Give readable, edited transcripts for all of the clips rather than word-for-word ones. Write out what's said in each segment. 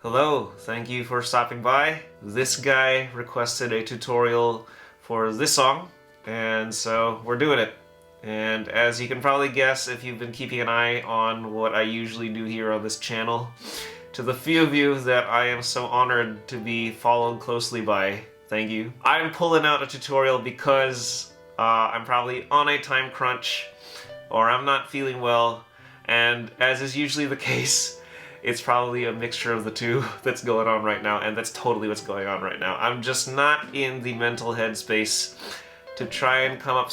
Hello, thank you for stopping by. This guy requested a tutorial for this song, and so we're doing it. And as you can probably guess if you've been keeping an eye on what I usually do here on this channel, to the few of you that I am so honored to be followed closely by, thank you. I'm pulling out a tutorial because I'm probably on a time crunch, or I'm not feeling well, and as is usually the case, it's probably a mixture of the two that's going on right now, and that's totally what's going on right now. I'm just not in the mental headspace to try and come up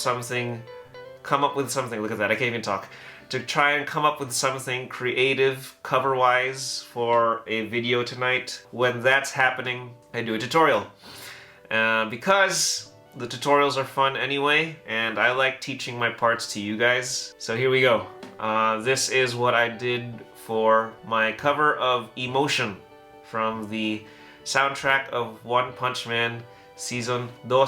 with something, look at that, I can't even talk, to try and come up with something creative cover-wise for a video tonight. When that's happening, I do a tutorial. Because the tutorials are fun anyway, and I like teaching my parts to you guys. So here we go. This is what I did for my cover of Emotion from the soundtrack of One Punch Man Season 2.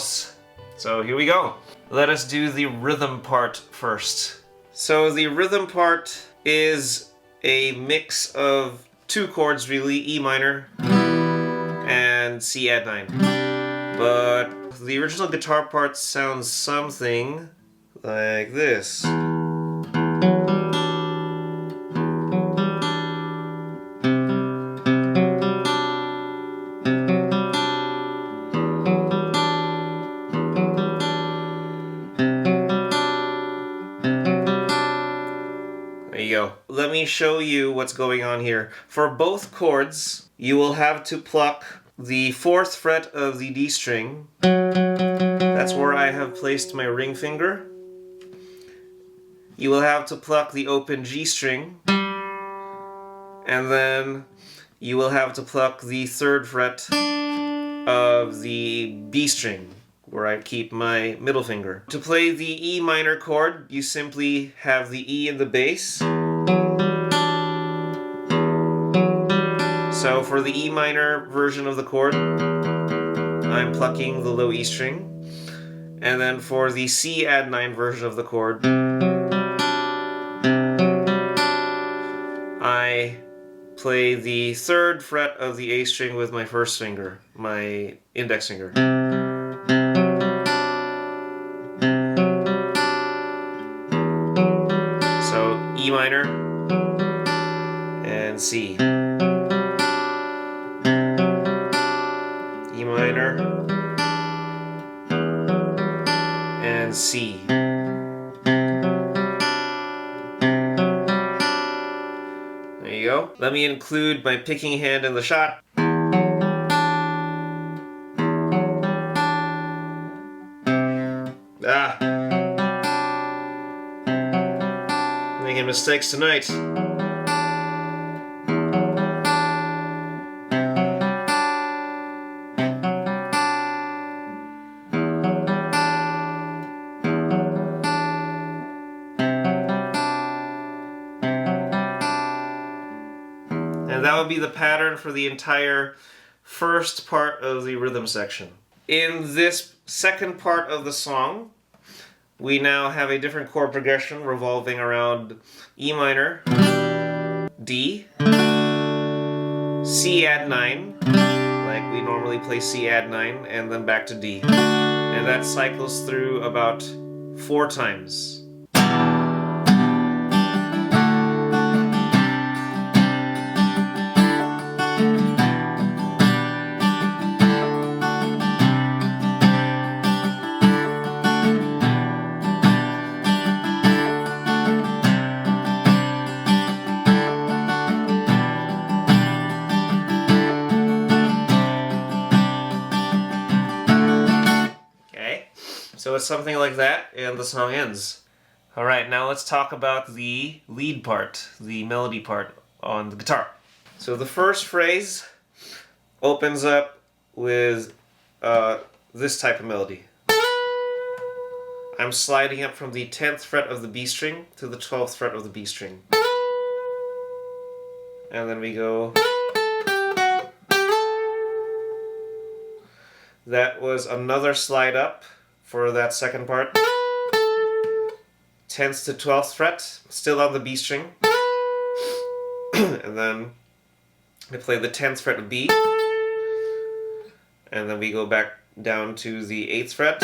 So here we go. Let us do the rhythm part first. So the rhythm part is a mix of two chords really, E minor and C add 9. But the original guitar part sounds something like this. Let me show you what's going on here. For both chords, you will have to pluck the 4th fret of the D string. That's where I have placed my ring finger. You will have to pluck the open G string. And then you will have to pluck the 3rd fret of the B string, where I keep my middle finger. To play the E minor chord, you simply have the E in the bass. So for the E minor version of the chord, I'm plucking the low E string. And then for the C add 9 version of the chord, I play the 3rd fret of the A string with my first finger, my index finger. So E minor and C. E minor and C. There you go. Let me include my picking hand in the shot. Making mistakes tonight. And that would be the pattern for the entire first part of the rhythm section. In this second part of the song, we now have a different chord progression revolving around E minor, D, C add 9, like we normally play C add 9, and then back to D. And that cycles through about 4 times. So it's something like that, and the song ends. Alright, now let's talk about the lead part, the melody part on the guitar. So the first phrase opens up with this type of melody. I'm sliding up from the 10th fret of the B string to the 12th fret of the B string. And then we go. That was another slide up for that second part. 10th to 12th fret, still on the B string. And then I play the 10th fret of B, and then we go back down to the 8th fret,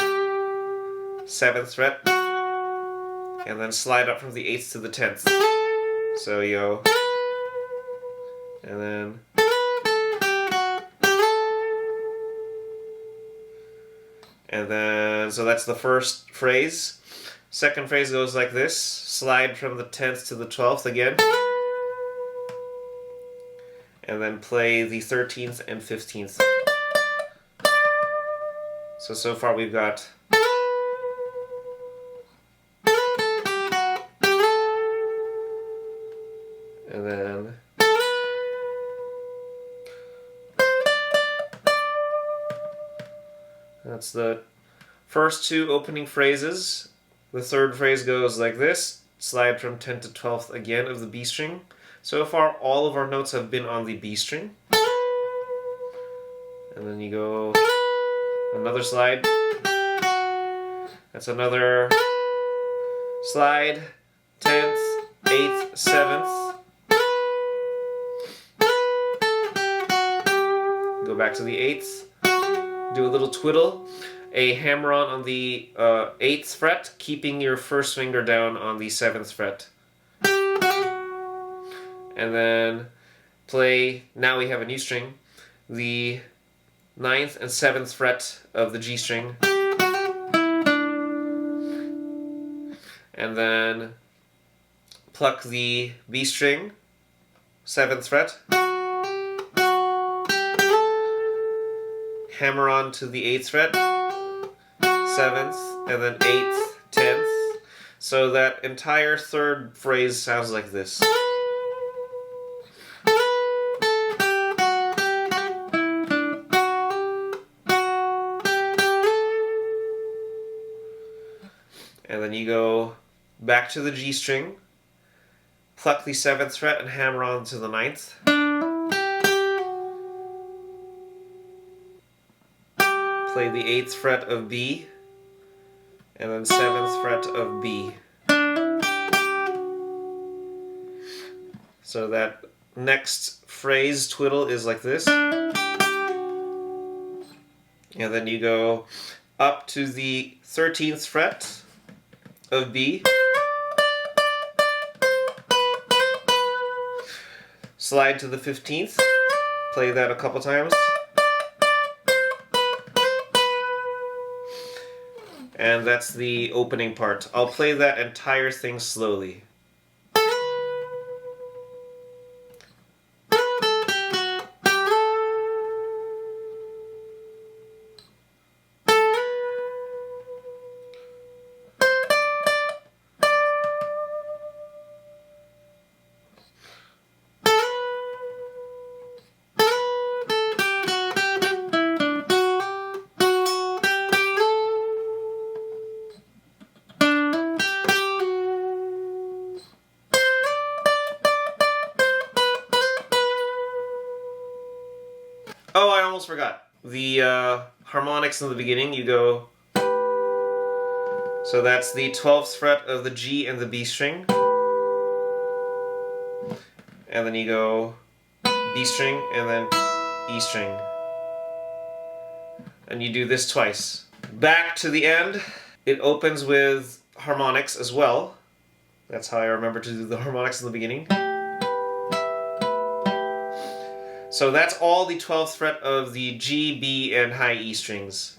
7th fret, and then slide up from the 8th to the 10th. So you go, and then, so that's the first phrase. Second phrase goes like this: slide from the 10th to the 12th again, and then play the 13th and 15th. So far we've got and then that's the first two opening phrases. The third phrase goes like this: slide from 10 to 12th again of the B string. So far all of our notes have been on the B string. And then you go another slide. That's another slide, 10th, 8th, 7th. Go back to the 8th. Do a little twiddle. A hammer-on on the 8th fret, keeping your first finger down on the 7th fret. And then play, now we have a new string, the 9th and 7th fret of the G string. And then pluck the B string, 7th fret. Hammer on to the 8th fret, 7th, and then 8th, 10th. So that entire third phrase sounds like this. And then you go back to the G string, pluck the 7th fret and hammer on to the 9th. Play the 8th fret of B, and then 7th fret of B. So that next phrase twiddle is like this. And then you go up to the 13th fret of B, slide to the 15th, play that a couple times, and that's the opening part. I'll play that entire thing slowly. Oh, I almost forgot. The harmonics in the beginning, you go... So that's the 12th fret of the G and the B string. And then you go B string and then E string. And you do this twice. Back to the end, it opens with harmonics as well. That's how I remember to do the harmonics in the beginning. So that's all the 12th fret of the G, B, and high E strings.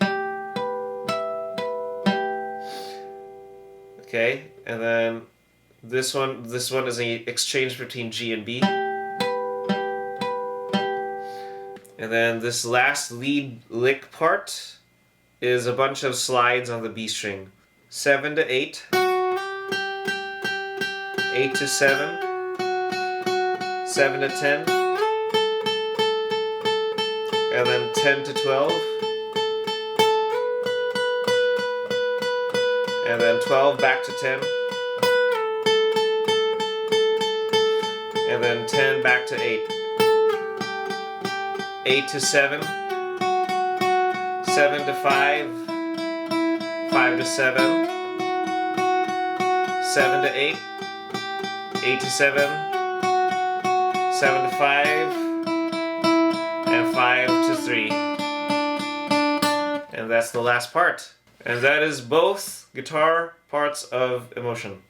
Okay, and then this one is an exchange between G and B. And then this last lead lick part is a bunch of slides on the B string. 7 to 8, 8 to 7, 7 to 10, and then 10 to 12, and then 12 back to 10, and then 10 back to 8, 8 to 7, 7 to 5, 5 to 7, 7 to 8, 8 to 7, 7 to 5, 5 to 3. And that's the last part. And that is both guitar parts of Emotion.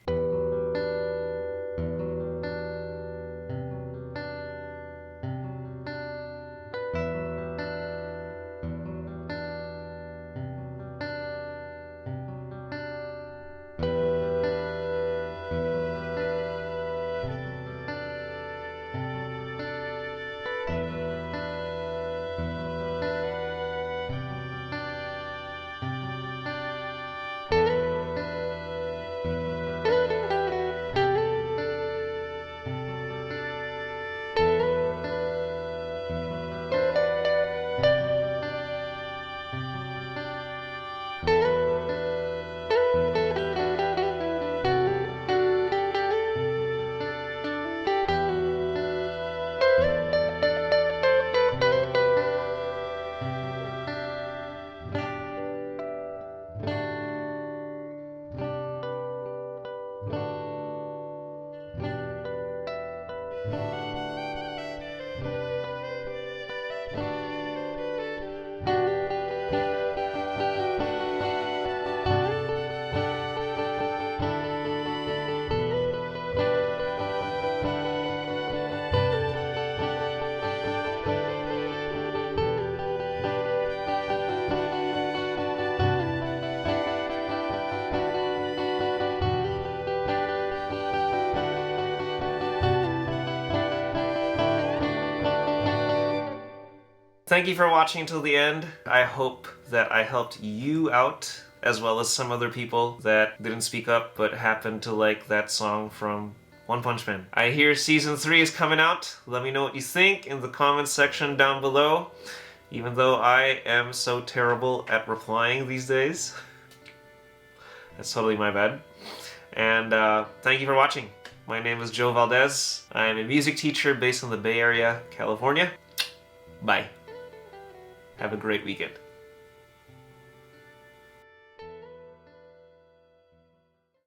Thank you for watching till the end. I hope that I helped you out, as well as some other people that didn't speak up but happened to like that song from One Punch Man. I hear season 3 is coming out. Let me know what you think in the comments section down below. Even though I am so terrible at replying these days. That's totally my bad. And thank you for watching. My name is Joe Valdez. I am a music teacher based in the Bay Area, California. Bye. Have a great weekend.